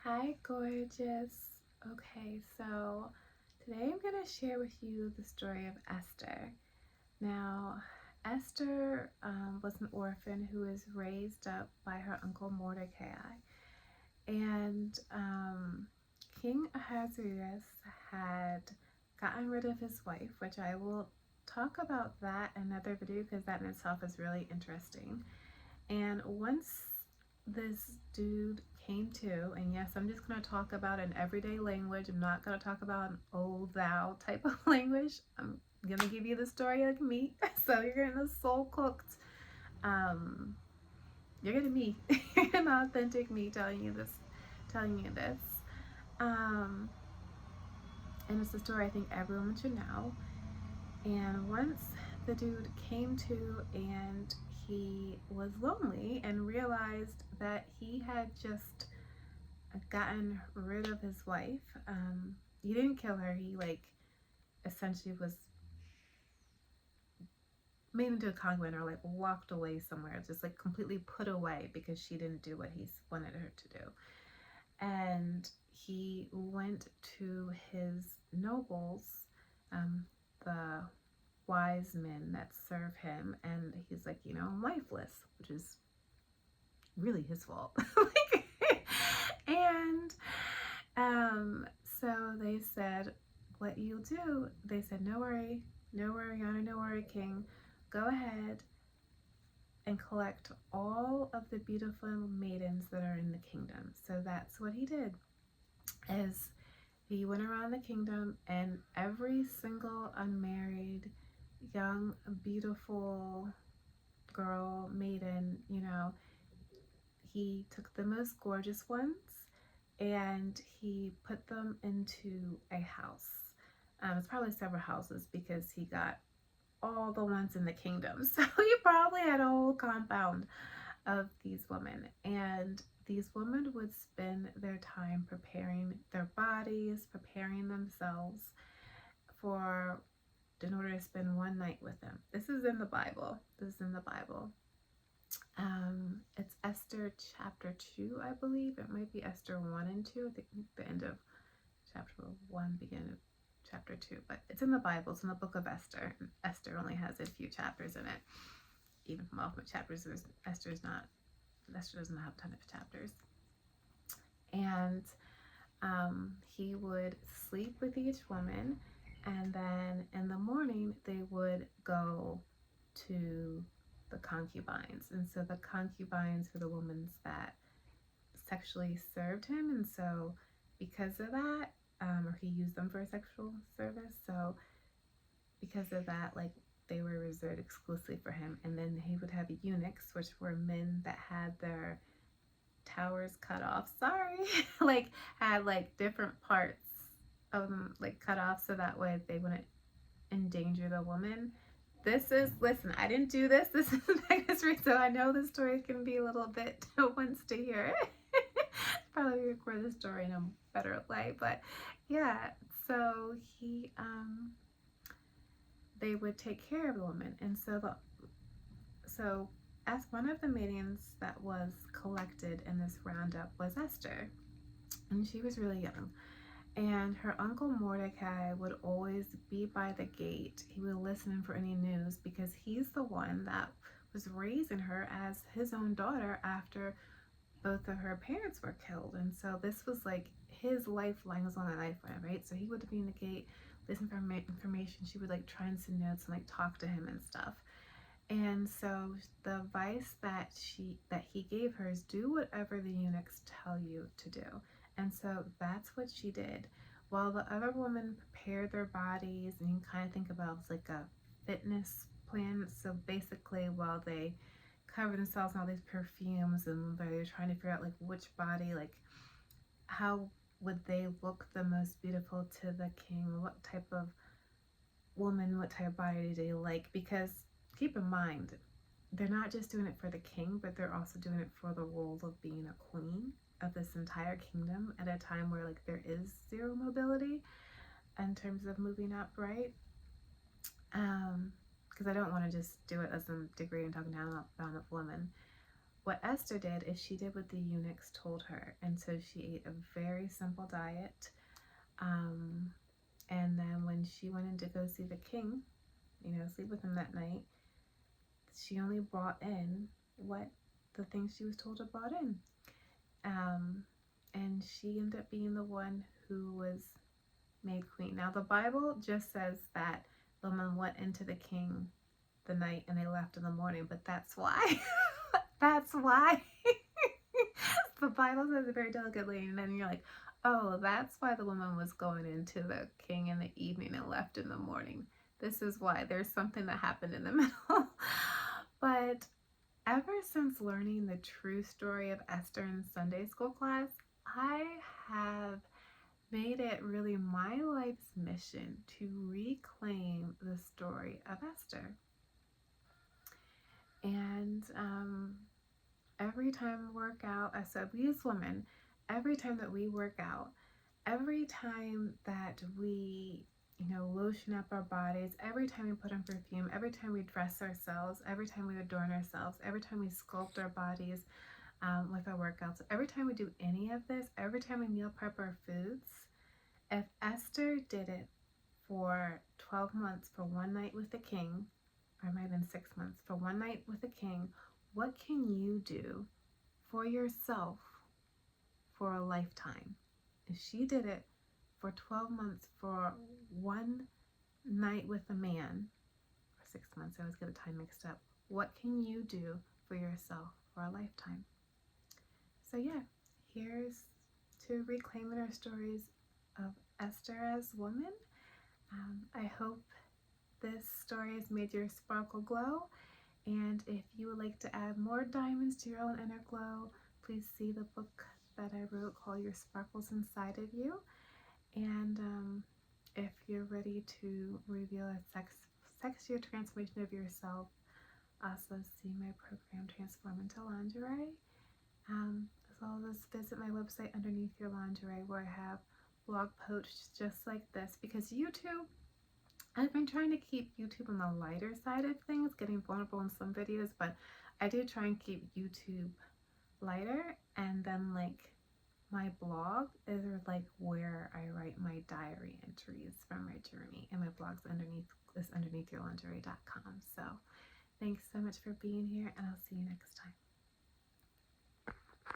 Hi, gorgeous. Okay, so today I'm going to share with you the story of Esther. Now, Esther was an orphan who was raised up by her uncle Mordecai. And King Ahasuerus had gotten rid of his wife, which I will talk about that in another video because that in itself is really interesting. And once this dude came to, and yes, I'm just going to talk about an everyday language. I'm not going to talk about an old thou type of language. I'm going to give you the story like me. So you're getting a soul cooked. Um, you're getting me, an authentic me telling you this. Um, and it's a story I think everyone should know. And once the dude came to and he was lonely and realized that he had just gotten rid of his wife. He didn't kill her. He essentially was made into a concubine or locked away somewhere, just completely put away because she didn't do what he wanted her to do. And he went to his nobles, the wise men that serve him, and he's like, I'm lifeless, which is really his fault. And so they said, what you'll do, they said, no worry, Yana, no worry, King. Go ahead and collect all of the beautiful maidens that are in the kingdom. So that's what he did, is he went around the kingdom and every single unmarried, young, beautiful girl, maiden, he took the most gorgeous ones and he put them into a house. It's probably several houses because he got all the ones in the kingdom. So he probably had a whole compound of these women. And these women would spend their time preparing their bodies, preparing themselves in order to spend one night with them. This is in the Bible. It's Esther chapter 2, I believe. It might be Esther 1 and 2. I think the end of chapter 1, beginning of chapter 2. But it's in the Bible. It's in the book of Esther. And Esther only has a few chapters in it. Even from all of the chapters, Esther doesn't have a ton of chapters. And he would sleep with each woman. And then in the morning, they would go to the concubines. And so the concubines were the women that sexually served him. And so because of that, or he used them for sexual service. So because of that, they were reserved exclusively for him. And then he would have eunuchs, which were men that had their towers cut off. Sorry. Had different parts of them cut off so that way they wouldn't endanger the woman. Listen, I didn't do this. This is history, so I know the story can be a little bit once to hear it. Probably record the story in a better way, but yeah. So they would take care of the woman, and so as one of the maidens that was collected in this roundup was Esther, and she was really young. And her uncle Mordecai would always be by the gate. He would listen for any news because he's the one that was raising her as his own daughter after both of her parents were killed. And so this was his lifeline, was on a lifeline, right? So he would be in the gate, listen for information. She would try and send notes and talk to him and stuff. And so the advice that he gave her is do whatever the eunuchs tell you to do. And so that's what she did. While the other women prepared their bodies, and you can kind of think about it as a fitness plan. So basically, while they cover themselves in all these perfumes and they're trying to figure out which body, how would they look the most beautiful to the king? What type of woman, what type of body do they like? Because keep in mind, they're not just doing it for the king, but they're also doing it for the role of being a queen of this entire kingdom at a time where there is zero mobility in terms of moving up, right? Because I don't want to just do it as some degree and talking down of women. what Esther did is she did what the eunuchs told her. And so she ate a very simple diet. And then when she went in to go see the king, sleep with him that night, she only brought in what the things she was told to brought in. And she ended up being the one who was made queen. Now the Bible just says that the woman went into the king the night and they left in the morning, but that's why. That's why. The Bible says it very delicately, and then you're like, oh, that's why the woman was going into the king in the evening and left in the morning. This is why. There's something that happened in the middle. But ever since learning the true story of Esther in Sunday school class, I have made it really my life's mission to reclaim the story of Esther. And every time we work out, so we as women, every time that we work out, every time that we lotion up our bodies, every time we put on perfume, every time we dress ourselves, every time we adorn ourselves, every time we sculpt our bodies with our workouts, every time we do any of this, every time we meal prep our foods, if Esther did it for 12 months for one night with the king, or it might have been 6 months for one night with the king, what can you do for yourself for a lifetime? If she did it for 12 months for one night with a man, or 6 months, I always get the time mixed up, what can you do for yourself for a lifetime? So yeah, here's to reclaiming our stories of Esther as woman. I hope this story has made your sparkle glow, and if you would like to add more diamonds to your own inner glow, please see the book that I wrote called Your Sparkles Inside of You. And if you're ready to reveal a sexier transformation of yourself, also see my program Transform into Lingerie. As well as visit my website Underneath Your Lingerie, where I have blog posts just like this, because YouTube, I've been trying to keep YouTube on the lighter side of things, getting vulnerable in some videos, but I do try and keep YouTube lighter, and then like my blog is like where I write my diary entries from my journey, and my blog's underneathyourlingerie.com. So thanks so much for being here, and I'll see you next time.